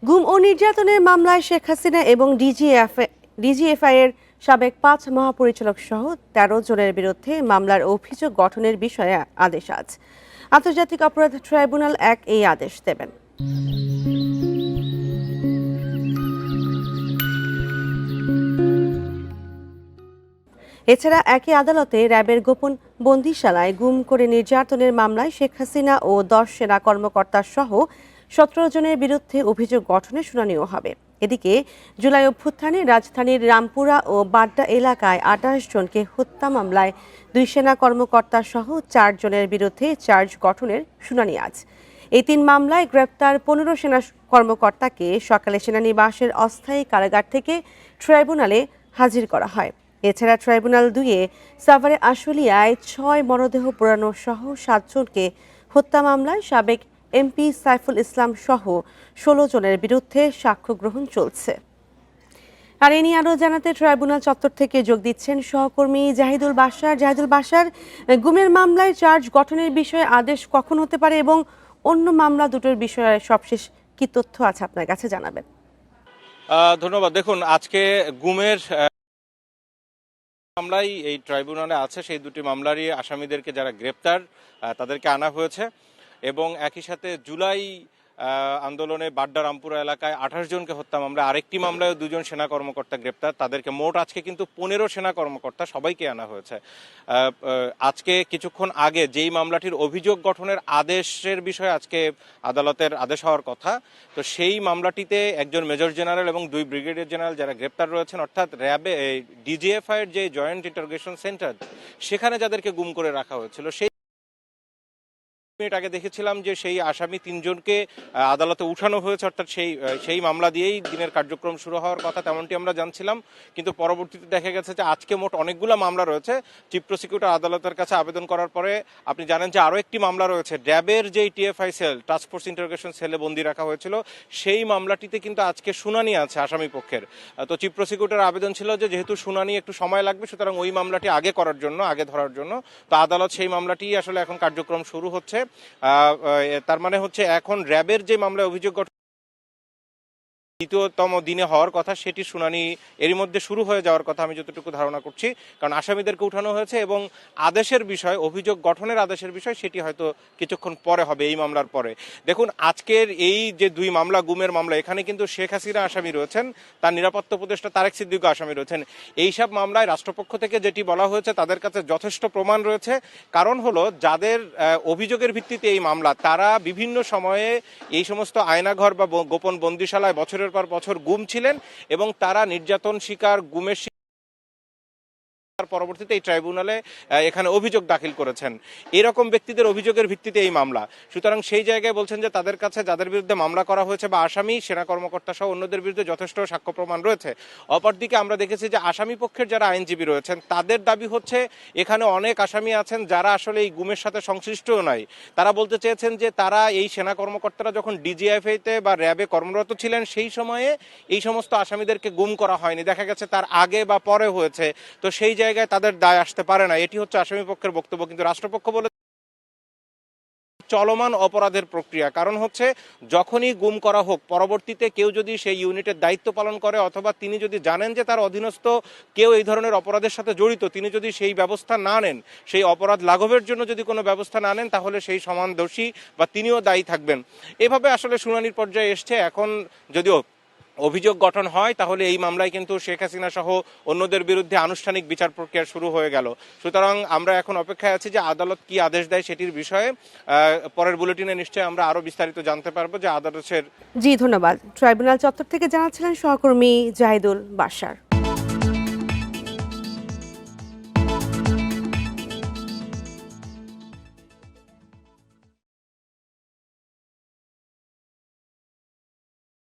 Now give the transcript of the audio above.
গুম ও নির্যাতনের মামলায় শেখ হাসিনা এবং ডিজিএফআই এর সাবেক ৫ মহাপরিচালক সহ ১৩ জনের বিরুদ্ধে মামলার অভিযোগ গঠনের বিষয়ে আদেশ আজ আন্তর্জাতিক অপরাধ ট্রাইব্যুনাল এই আদেশ দেবেন। এছাড়া একই আদালতে র্যাবের গোপন বন্দিশালায় গুম করে নির্যাতনের মামলায় শেখ হাসিনা ও ১০ সেনা কর্মকর্তা সহ ১৭ জনের বিরুদ্ধে অভিযোগ গঠনের শুনানিও হবে। এদিকে জুলাই অভ্যুত্থানে রাজধানীর রামপুরা ও বাড্ডা এলাকায় ২৮ জনকে হত্যা মামলায় ২ সেনা কর্মকর্তা সহ ৪ জনের বিরুদ্ধে চার্জ গঠনের শুনানি আজ। এই ৩ মামলায় গ্রেপ্তার ১৫ সেনা কর্মকর্তাকে সকালে সেনানিবাসের অস্থায়ী কারাগার থেকে ট্রাইব্যুনালে হাজির করা হয়। এছাড়া ট্রাইব্যুনাল ২-এ সাভারে আশুলিয়ায় ৬ মরদেহ পোড়ানো সহ ৭ জনকে হত্যা মামলায় সাবেক এমপি সাইফুল ইসলাম সহ ১৬ জনের বিরুদ্ধে সাক্ষ্য গ্রহণ চলছে। আর এ নিয়ে আরও জানাতে ট্রাইব্যুনাল চত্বর থেকে যোগ দিচ্ছেন সহকর্মী জাহিদুল বাশার। গুমের মামলায় চার্জ গঠনের বিষয়ে আদেশ কখন হতে পারে এবং অন্য মামলা দুটোর বিষয়ে সবশেষ কি তথ্য আছে আপনার কাছে জানাবেন? ধন্যবাদ। দেখুন, আজকে গুমের মামলাই এই ট্রাইব্যুনালে আছে। সেই দুটি মামলারই আসামিদেরকে যারা গ্রেপ্তার তাদেরকে আনা হয়েছে এবং একই সাথে জুলাই আন্দোলনে বাড্ডা রামপুরা এলাকায় ২৮ জনকে হত্যা মামলা, আরেকটি মামলায় ২ জন সেনা কর্মকর্তা গ্রেপ্তার। তাদেরকে মোট আজকে কিন্তু ১৫ সেনা কর্মকর্তা সবাইকে আনা হয়েছে। আজকে কিছুক্ষণ আগে যেই মামলাটির অভিযোগ গঠনের আদেশের বিষয়ে আজকে আদালতের আদেশ হওয়ার কথা, তো সেই মামলাটিতে একজন মেজর জেনারেল এবং ২ ব্রিগেডিয়ার জেনারেল যারা গ্রেপ্তার রয়েছেন, অর্থাৎ র্যাবে ডিজিএফআই এর যে জয়েন্ট ইন্টারোগেশন সেন্টার, সেখানে যাদেরকে গুম করে রাখা হয়েছিল, সেই মিনিট আগে দেখেছিলাম যে সেই আসামি ৩ জনকে আদালতে উঠানো হয়েছে, অর্থাৎ সেই মামলা দিয়েই দিনের কার্যক্রম শুরু হওয়ার কথা, তেমনটি আমরা জানছিলাম। কিন্তু পরবর্তীতে দেখা গেছে যে আজকে মোট অনেকগুলো মামলা রয়েছে। চিফ প্রসিকিউটর আদালতের কাছে আবেদন করার পরে আপনি জানেন যে আরও একটি মামলা রয়েছে, র্যাবের যেই TFI cell, task force interrogation সেলে বন্দি রাখা হয়েছিল, সেই মামলাটিতে কিন্তু আজকে শুনানি আছে আসামি পক্ষের। তো চিফ প্রসিকিউটর আবেদন ছিল যে যেহেতু শুনানি একটু সময় লাগবে, সুতরাং ওই মামলাটি আগে ধরার জন্য তো আদালত সেই মামলাটি আসলে এখন কার্যক্রম শুরু হচ্ছে। তার মানে হচ্ছে এখন র্যাবের যে মামলায় অভিযোগ দ্বিতীয়তম দিনে হওয়ার কথা, সেটি শুনানি এরই মধ্যে শুরু হয়ে যাওয়ার কথা আমি যতটুকু ধারণা করছি, কারণ আসামিদেরকে উঠানো হয়েছে এবং আদেশের বিষয়, অভিযোগ গঠনের আদেশের বিষয়, সেটি হয়তো কিছুক্ষণ পরে হবে, এই মামলার পরে। দেখুন, আজকের এই যে ২ মামলা, গুমের মামলা, এখানে কিন্তু শেখ হাসিনা আসামি রয়েছেন, তার নিরাপত্তা উপদেষ্টা তারেক সিদ্দিকও আসামি রয়েছেন। এইসব মামলায় রাষ্ট্রপক্ষ থেকে যেটি বলা হয়েছে, তাদের কাছে যথেষ্ট প্রমাণ রয়েছে। কারণ হলো, যাদের অভিযোগের ভিত্তিতে এই মামলা, তারা বিভিন্ন সময়ে এই সমস্ত আয়নাঘর বা গোপন বন্দিশালায় বছরের পর বছর গুম ছিলেন এবং তারা নির্যাতন শিকার, গুমের পরবর্তীতে এই ট্রাইব্যুনালে এখানে অভিযোগ দাখিল করেছেন। এরকম ব্যক্তিদের অভিযোগের ভিত্তিতে এই মামলা। সুতরাং সেই জায়গায় বলছেন যে তাদের কাছে যাদের বিরুদ্ধে মামলা করা হয়েছে বা আসামি, সেনা কর্মকর্তা সহ অন্যদের বিরুদ্ধে যথেষ্ট সাক্ষ্য প্রমাণ রয়েছে। অপরদিকে আমরা দেখেছি যে আসামি পক্ষের যারা আইনজীবী রয়েছেন, তাদের দাবি হচ্ছে এখানে অনেক আসামি আছেন যারা আসলে এই গুমের সাথে সংশ্লিষ্টও নয়। তারা বলতে চেয়েছেন যে তারা, এই সেনা কর্মকর্তারা যখন ডিজিএফআইতে বা র্যাবে কর্মরত ছিলেন, সেই সময়ে এই সমস্ত আসামিদেরকে গুম করা হয়নি, দেখা গেছে তার আগে বা পরে হয়েছে। তো সেই জায়গায় তাদের দায় আসতে পারে না, এটি হচ্ছে আসামি পক্ষের বক্তব্য। কিন্তু রাষ্ট্রপক্ষ বলে চলমান অপরাধের প্রক্রিয়া, কারণ হচ্ছে যখনই গুম করা হোক, পরবর্তীতে কেউ যদি সেই ইউনিটের দায়িত্ব পালন করে অথবা তিনি যদি জানেন যে তার অধীনস্থ কেউ এই ধরনের অপরাধের সাথে জড়িত, তিনি যদি সেই ব্যবস্থা না নেন, সেই অপরাধ লাঘবের জন্য যদি কোনো ব্যবস্থা না নেন, তাহলে সেই সমান দোষী বা তিনিও দায়ী থাকবেন। এভাবে আসলে শুনানির পর্যায়ে এসছে। এখন যদিও অভিযোগ গঠন হয়, তাহলে এই মামলায় কিন্তু শেখ হাসিনা সহ অন্যদের বিরুদ্ধে আনুষ্ঠানিক বিচার প্রক্রিয়া শুরু হয়ে গেল। সুতরাং আমরা এখন অপেক্ষায় আছি যে আদালত কি আদেশ দেয় সেটির বিষয়ে। পরের বুলেটিনে নিশ্চয়ই আমরা আরো বিস্তারিত জানতে পারবো যে আদালতের। জি, ধন্যবাদ। ট্রাইব্যুনাল চত্বর থেকে জানাচ্ছিলেন সহকর্মী জাহিদুল বাশার।